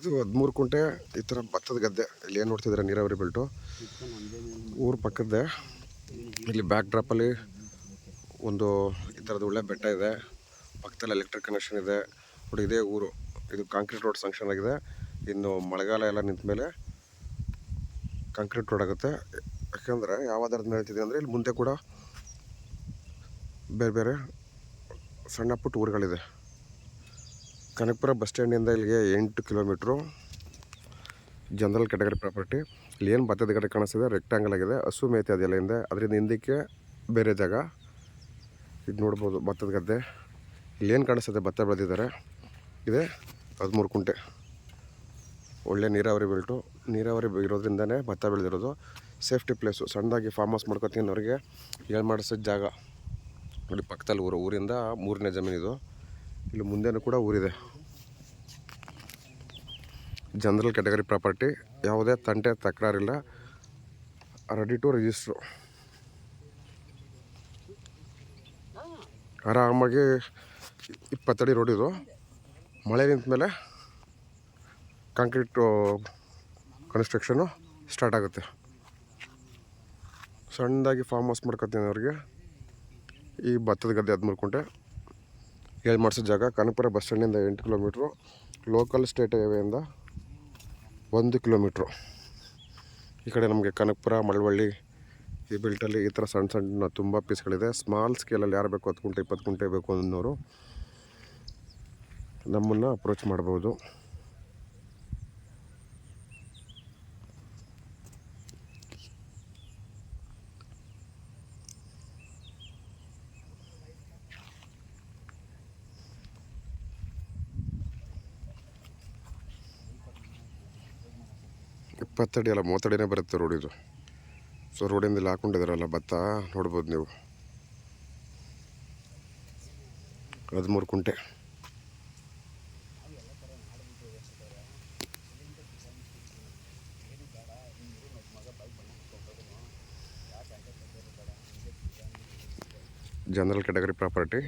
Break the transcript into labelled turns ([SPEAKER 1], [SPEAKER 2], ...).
[SPEAKER 1] ಇದು 13 ಕುಂಟೆ ಈ ಥರ ಭತ್ತದ ಗದ್ದೆ. ಇಲ್ಲಿ ಏನು ನೋಡ್ತಿದ್ರೆ ನೀರಾವರಿ ಬೆಲ್ಟು ಊರು ಪಕ್ಕದ್ದೆ. ಇಲ್ಲಿ ಬ್ಯಾಕ್ ಡ್ರಾಪಲ್ಲಿ ಒಂದು ಈ ಥರದ್ದು ಒಳ್ಳೆ ಬೆಟ್ಟ ಇದೆ, ಪಕ್ಕದಲ್ಲಿ ಎಲೆಕ್ಟ್ರಿಕ್ ಕನೆಕ್ಷನ್ ಇದೆ ನೋಡಿ. ಇದೇ ಊರು. ಇದು ಕಾಂಕ್ರೀಟ್ ರೋಡ್ ಸ್ಯಾಂಕ್ಷನ್ ಆಗಿದೆ. ಇನ್ನು ಮಳೆಗಾಲ ಎಲ್ಲ ನಿಂತ ಮೇಲೆ ಕಾಂಕ್ರೀಟ್ ರೋಡ್ ಆಗುತ್ತೆ. ಯಾಕೆಂದರೆ ಯಾವ್ದಾದ್ರು ಹೇಳ್ತಿದ್ದೀನಿ ಅಂದರೆ ಇಲ್ಲಿ ಮುಂದೆ ಕೂಡ ಬೇರೆ ಬೇರೆ ಸಣ್ಣ ಪುಟ್ಟ ಊರುಗಳಿದೆ. ಕನಕಪುರ ಬಸ್ ಸ್ಟ್ಯಾಂಡಿಂದ ಇಲ್ಲಿಗೆ 8 ಕಿಲೋಮೀಟ್ರು. General category property. ಇಲ್ಲಿ ಏನು ಭತ್ತದ ಗಡ್ಡೆ ಕಾಣಿಸ್ತಿದೆ ರೆಕ್ಟಾಂಗಲ್ ಆಗಿದೆ. ಹಸು ಮೇಯ್ತೆ ಅದೆಲ್ಲ ಹಿಂದೆ, ಅದರಿಂದ ಹಿಂದಕ್ಕೆ ಬೇರೆ ಜಾಗ. ಇದು ನೋಡ್ಬೋದು ಭತ್ತದ ಗದ್ದೆ. ಇಲ್ಲೇನು ಕಾಣಿಸ್ತದೆ ಭತ್ತ ಬೆಳೆದಿದ್ದಾರೆ. ಇದೆ 13 ಕುಂಟೆ. ಒಳ್ಳೆ ನೀರಾವರಿ ಬೆಲ್ಟು. ನೀರಾವರಿ ಇರೋದ್ರಿಂದನೇ ಭತ್ತ ಬೆಳೆದಿರೋದು. Safety place. ಸಣ್ಣದಾಗಿ ಫಾರ್ಮ್ ಹೌಸ್ ಮಾಡ್ಕೊತೀನಿ ಅವ್ರಿಗೆ ಹೇಳಿ ಮಾಡಿಸೋದು ಜಾಗ ನೋಡಿ. ಪಕ್ಕದಲ್ಲಿ ಊರಿಂದ 3ನೇ ಜಮೀನಿದು. ಇಲ್ಲಿ ಮುಂದೆನೂ ಕೂಡ ಊರಿದೆ. General category property. ಯಾವುದೇ ತಂಟೆ ತಕರಾರಿಲ್ಲ. Ready to register. ಆರಾಮಾಗಿ 20 ಅಡಿ ರೋಡ್ ಇದು. ಮಳೆ ನಿಂತ ಮೇಲೆ ಕಾಂಕ್ರೀಟು ಕನ್ಸ್ಟ್ರಕ್ಷನು ಸ್ಟಾರ್ಟ್ ಆಗುತ್ತೆ. ಸಣ್ಣದಾಗಿ ಫಾರ್ಮ್ ಹೌಸ್ ಮಾಡ್ಕೊತೀನಿ ಅವ್ರಿಗೆ. ಈ ಭತ್ತದ ಗದ್ದೆ 13 ಕುಂಟೆ ಹೇಳಿ ಮಾಡಿಸೋ ಜಾಗ. ಕನಕಪುರ ಬಸ್ ಸ್ಟ್ಯಾಂಡಿಂದ 8 ಕಿಲೋಮೀಟ್ರು. ಲೋಕಲ್ ಸ್ಟೇಟ್ ಹೈವೇಯಿಂದ 1 ಕಿಲೋಮೀಟ್ರು. ಈ ಕಡೆ ನಮಗೆ ಕನಕಪುರ, ಮಳವಳ್ಳಿ ಈ ಬೆಲ್ಟಲ್ಲಿ ಈ ಥರ ಸಣ್ಣ ಸಣ್ಣ ತುಂಬ ಪೀಸ್ಗಳಿದೆ. ಸ್ಮಾಲ್ ಸ್ಕೇಲಲ್ಲಿ ಯಾರು ಬೇಕು 10 ಕುಂಟೆ 20 ಕುಂಟೆ ಬೇಕು ಅನ್ನೋರು ನಮ್ಮನ್ನು ಅಪ್ರೋಚ್ ಮಾಡ್ಬೋದು. ಇಪ್ಪತ್ತಡಿ ಅಲ್ಲ 30 ಅಡಿನೇ ಬರುತ್ತೆ ರೋಡ್ ಇದು. ಸೊ ರೋಡಿಂದ ಇಲ್ಲಿ ಹಾಕೊಂಡಿದಾರಲ್ಲ ಭತ್ತ ನೋಡ್ಬೋದು ನೀವು. 13 ಕುಂಟೆ. General category property.